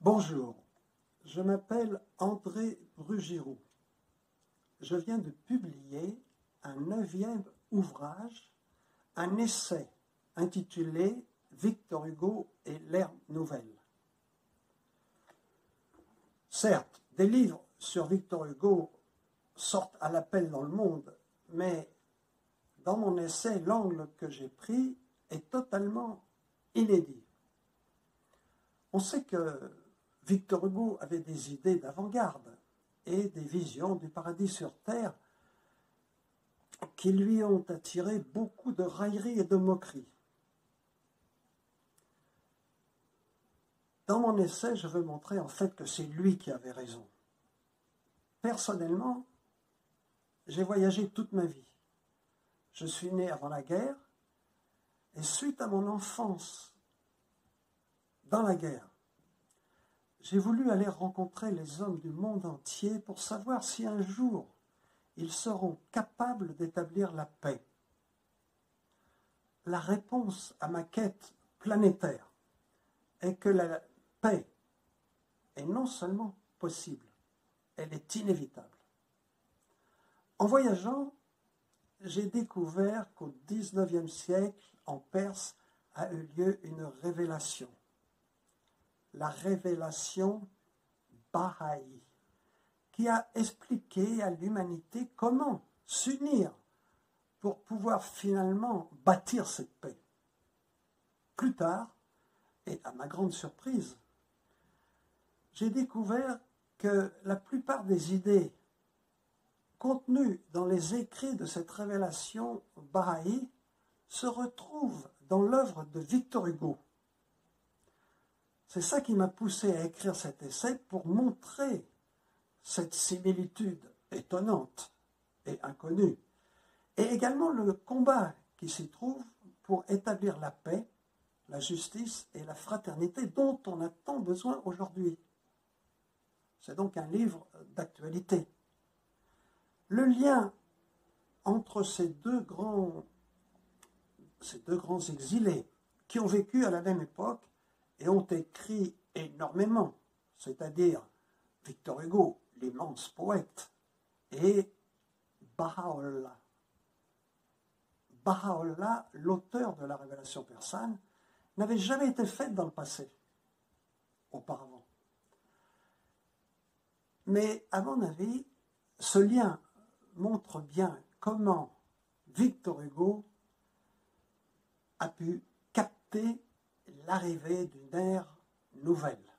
Bonjour, je m'appelle André Brugiroux. Je viens de publier un 9e ouvrage, un essai intitulé « Victor Hugo et l'ère nouvelle ». Certes, des livres sur Victor Hugo sortent à l'appel dans le monde, mais dans mon essai, l'angle que j'ai pris est totalement inédit. On sait que Victor Hugo avait des idées d'avant-garde et des visions du paradis sur terre qui lui ont attiré beaucoup de railleries et de moqueries. Dans mon essai, je veux montrer en fait que c'est lui qui avait raison. Personnellement, j'ai voyagé toute ma vie. Je suis né avant la guerre et suite à mon enfance dans la guerre, j'ai voulu aller rencontrer les hommes du monde entier pour savoir si un jour ils seront capables d'établir la paix. La réponse à ma quête planétaire est que la paix est non seulement possible, elle est inévitable. En voyageant, j'ai découvert qu'au XIXe siècle, en Perse, a eu lieu une révélation. La révélation Baha'i, qui a expliqué à l'humanité comment s'unir pour pouvoir finalement bâtir cette paix. Plus tard, et à ma grande surprise, j'ai découvert que la plupart des idées contenues dans les écrits de cette révélation Baha'i se retrouvent dans l'œuvre de Victor Hugo. C'est ça qui m'a poussé à écrire cet essai pour montrer cette similitude étonnante et inconnue, et également le combat qui s'y trouve pour établir la paix, la justice et la fraternité dont on a tant besoin aujourd'hui. C'est donc un livre d'actualité. Le lien entre ces deux grands exilés qui ont vécu à la même époque et ont écrit énormément, c'est-à-dire Victor Hugo, l'immense poète, et Baha'u'llah. Baha'u'llah, l'auteur de la révélation persane, n'avait jamais été faite dans le passé, auparavant. Mais à mon avis, ce lien montre bien comment Victor Hugo a pu capter l'arrivée d'une ère nouvelle.